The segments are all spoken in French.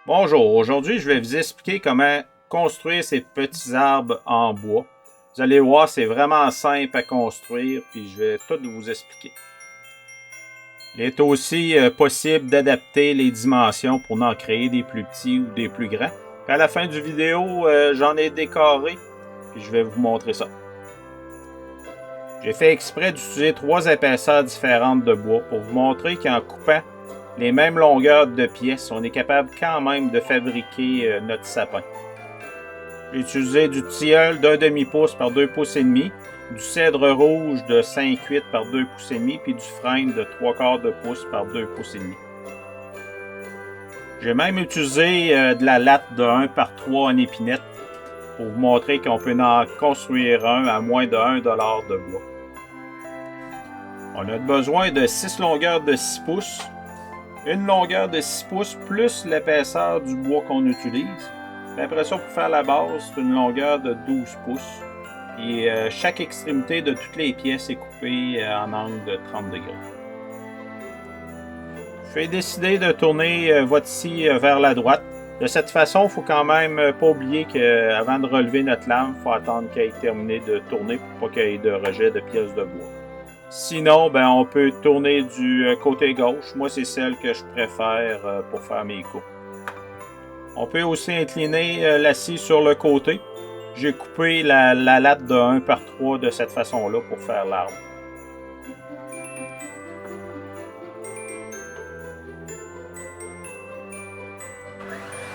Bonjour, aujourd'hui je vais vous expliquer comment construire ces petits arbres en bois. Vous allez voir, c'est vraiment simple à construire, puis je vais tout vous expliquer. Il est aussi possible d'adapter les dimensions pour en créer des plus petits ou des plus grands. Puis à la fin du vidéo, j'en ai décoré, puis je vais vous montrer ça. J'ai fait exprès d'utiliser 3 épaisseurs différentes de bois pour vous montrer qu'en coupant les mêmes longueurs de pièces, on est capable quand même de fabriquer notre sapin. J'ai utilisé du tilleul d'1 demi-pouce par 2 pouces et demi, du cèdre rouge de 5/8 par 2 pouces et demi, puis du frêne de 3/4 de pouce par 2 pouces et demi. J'ai même utilisé de la latte de 1 par 3 en épinette pour vous montrer qu'on peut en construire un à moins de 1 $ de bois. On a besoin de 6 longueurs de 6 pouces, une longueur de 6 pouces plus l'épaisseur du bois qu'on utilise. Puis après ça, pour faire la base, c'est une longueur de 12 pouces. Et chaque extrémité de toutes les pièces est coupée en angle de 30 degrés. Je vais décider de tourner votre scie vers la droite. De cette façon, il ne faut quand même pas oublier qu'avant de relever notre lame, il faut attendre qu'elle ait terminé de tourner pour pas qu'il y ait de rejet de pièces de bois. Sinon, on peut tourner du côté gauche. Moi, c'est celle que je préfère pour faire mes coupes. On peut aussi incliner la scie sur le côté. J'ai coupé la latte de 1 par 3 de cette façon-là pour faire l'arbre.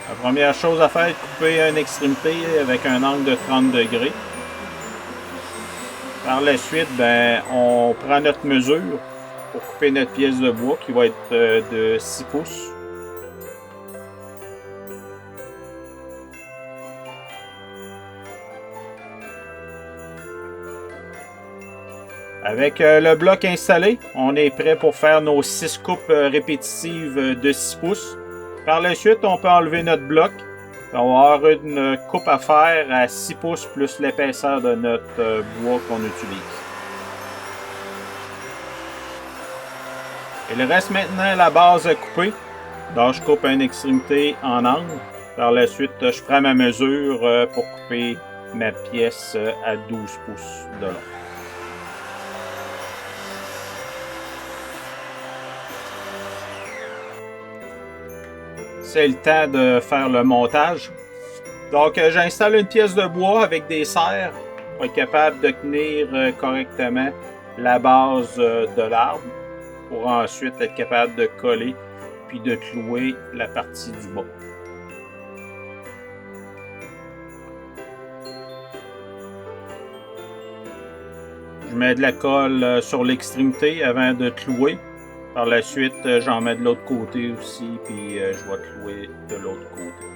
La première chose à faire est de couper une extrémité avec un angle de 30 degrés. Par la suite, on prend notre mesure pour couper notre pièce de bois qui va être de 6 pouces. Avec le bloc installé, on est prêt pour faire nos 6 coupes répétitives de 6 pouces. Par la suite, on peut enlever notre bloc. On va avoir une coupe à faire à 6 pouces plus l'épaisseur de notre bois qu'on utilise. Il reste maintenant la base à couper. Donc, je coupe une extrémité en angle. Par la suite, je prends ma mesure pour couper ma pièce à 12 pouces de long. C'est le temps de faire le montage. Donc, j'installe une pièce de bois avec des serres pour être capable de tenir correctement la base de l'arbre pour ensuite être capable de coller puis de clouer la partie du bas. Je mets de la colle sur l'extrémité avant de clouer. Par la suite, j'en mets de l'autre côté aussi, puis je vais clouer de l'autre côté.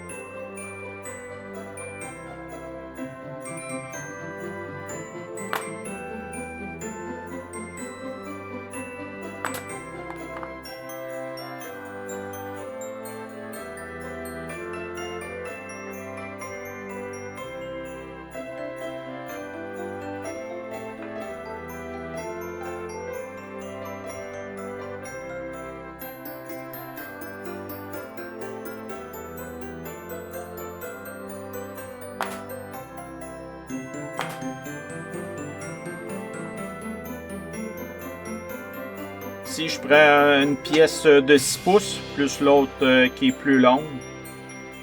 Ici, je prends une pièce de 6 pouces, plus l'autre qui est plus longue,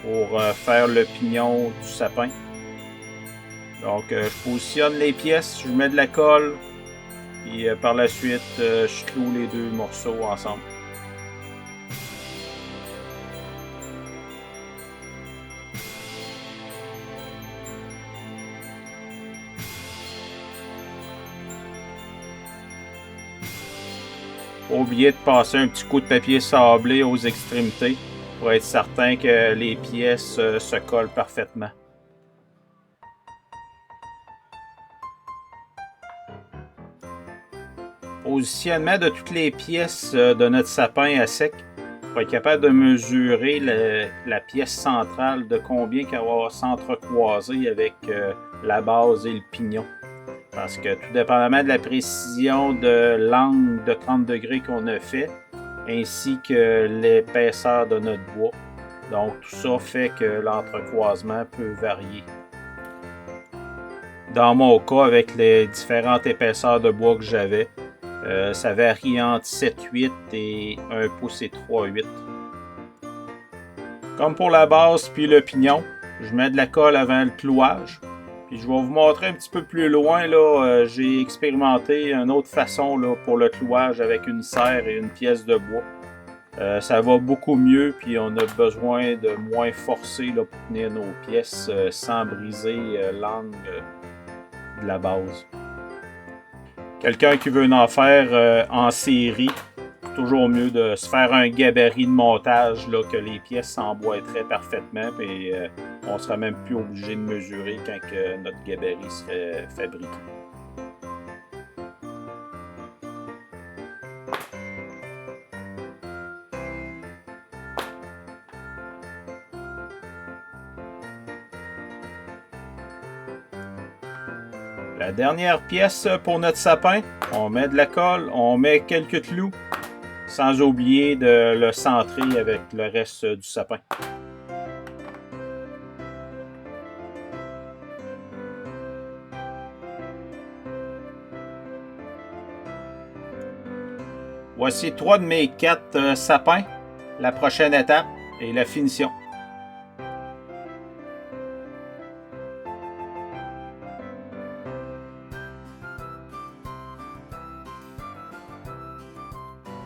pour faire le pignon du sapin. Donc, je positionne les pièces, je mets de la colle, et par la suite, je cloue les deux morceaux ensemble. Pas oublier de passer un petit coup de papier sablé aux extrémités pour être certain que les pièces se collent parfaitement. Positionnement de toutes les pièces de notre sapin à sec pour être capable de mesurer la pièce centrale de combien qu'elle va s'entrecroiser avec la base et le pignon. Parce que tout dépendamment de la précision de l'angle de 30 degrés qu'on a fait, ainsi que l'épaisseur de notre bois, Donc tout ça fait que l'entrecroisement peut varier. Dans mon cas, avec les différentes épaisseurs de bois que j'avais, ça varie entre 7-8 et 1 pouce et 3-8. Comme pour la base puis le pignon, je mets de la colle avant le clouage. Puis je vais vous montrer un petit peu plus loin, là, j'ai expérimenté une autre façon là, pour le clouage avec une serre et une pièce de bois. Ça va beaucoup mieux, puis on a besoin de moins forcer là, pour tenir nos pièces sans briser l'angle de la base. Quelqu'un qui veut en faire en série, toujours mieux de se faire un gabarit de montage là, que les pièces s'emboîteraient parfaitement et on ne serait même plus obligé de mesurer quand que notre gabarit serait fabriqué. La dernière pièce pour notre sapin, on met de la colle, on met quelques clous, sans oublier de le centrer avec le reste du sapin. Voici 3 de mes 4 sapins. La prochaine étape est la finition.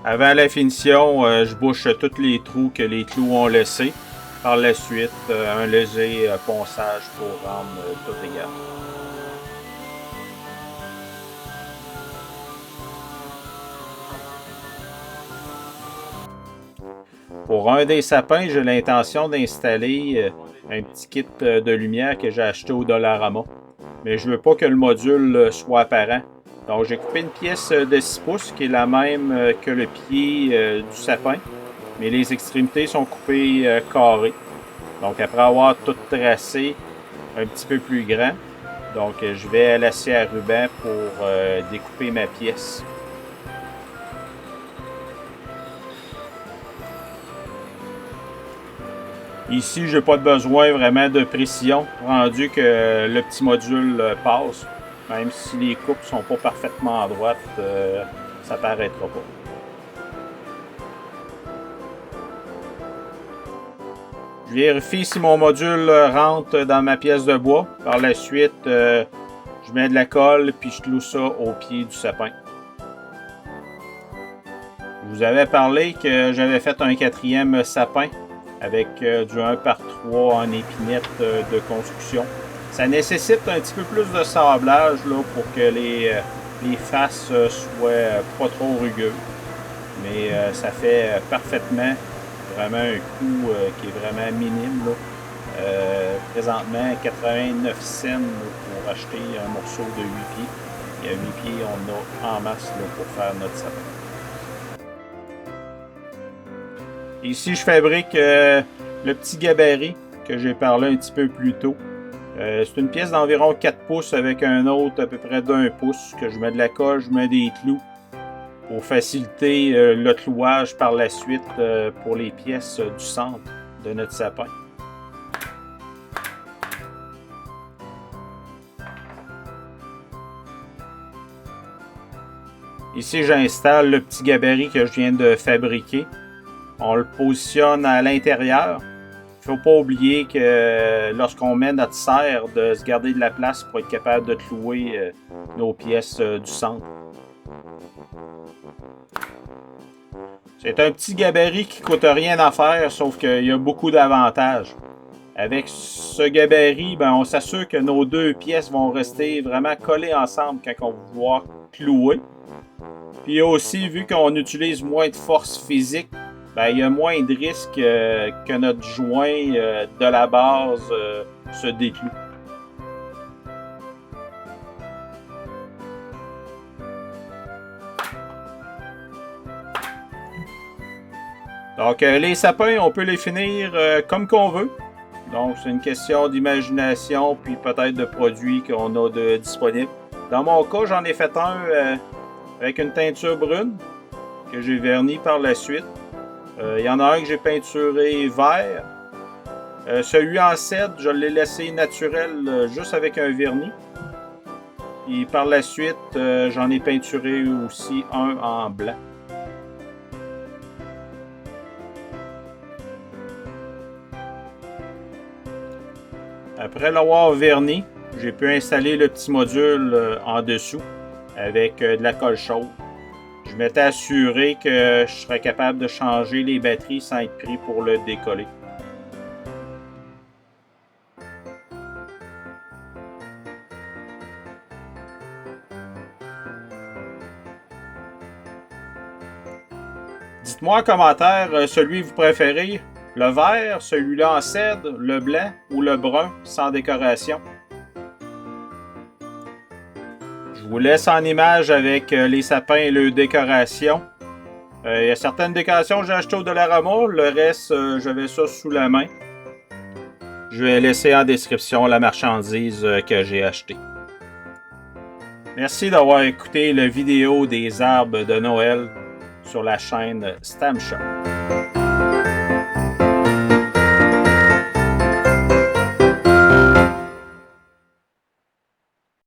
Avant la finition, je bouche tous les trous que les clous ont laissés. Par la suite, un léger ponçage pour rendre tout égal. Pour un des sapins, j'ai l'intention d'installer un petit kit de lumière que j'ai acheté au Dollarama. Mais je ne veux pas que le module soit apparent. Donc j'ai coupé une pièce de 6 pouces qui est la même que le pied du sapin. Mais les extrémités sont coupées carrées. Donc après avoir tout tracé un petit peu plus grand, donc je vais à la scie à ruban pour découper ma pièce. Ici, je n'ai pas besoin vraiment de précision, rendu que le petit module passe. Même si les coupes ne sont pas parfaitement à droite, ça ne paraîtra pas. Je vérifie si mon module rentre dans ma pièce de bois. Par la suite, je mets de la colle puis je cloue ça au pied du sapin. Je vous avais parlé que j'avais fait un 4e sapin avec du 1 par 3 en épinette de construction. Ça nécessite un petit peu plus de sablage là, pour que les faces soient pas trop rugueuses. Mais ça fait parfaitement vraiment un coût qui est vraiment minime. Là. Présentement, 89 cents pour acheter un morceau de 8 pieds. Et à 8 pieds, on a en masse là, pour faire notre sapin. Ici, je fabrique le petit gabarit que j'ai parlé un petit peu plus tôt. C'est une pièce d'environ 4 pouces avec un autre à peu près d'1 pouce que je mets de la colle, je mets des clous pour faciliter le clouage par la suite pour les pièces du centre de notre sapin. Ici, j'installe le petit gabarit que je viens de fabriquer. On le positionne à l'intérieur. Il ne faut pas oublier que lorsqu'on met notre serre, de se garder de la place pour être capable de clouer nos pièces du centre. C'est un petit gabarit qui ne coûte rien à faire, sauf qu'il y a beaucoup d'avantages. Avec ce gabarit, on s'assure que nos 2 pièces vont rester vraiment collées ensemble quand on va vouloir clouer. Puis aussi, vu qu'on utilise moins de force physique, il y a moins de risque que notre joint de la base se décloue. Donc, les sapins, on peut les finir comme qu'on veut. Donc, c'est une question d'imagination puis peut-être de produits qu'on a disponibles. Dans mon cas, j'en ai fait un avec une teinture brune que j'ai verni par la suite. Il y en a un que j'ai peinturé vert. Celui en cèdre, je l'ai laissé naturel juste avec un vernis. Et par la suite, j'en ai peinturé aussi un en blanc. Après l'avoir verni, j'ai pu installer le petit module en dessous avec de la colle chaude. Je m'étais assuré que je serais capable de changer les batteries sans être pris pour le décoller. Dites-moi en commentaire celui que vous préférez, le vert, celui-là en cèdre, le blanc ou le brun sans décoration. Je vous laisse en image avec les sapins et leurs décorations. Il y a certaines décorations que j'ai achetées au Dollarama, le reste, j'avais ça sous la main. Je vais laisser en description la marchandise que j'ai achetée. Merci d'avoir écouté la vidéo des arbres de Noël sur la chaîne Stamp Shop.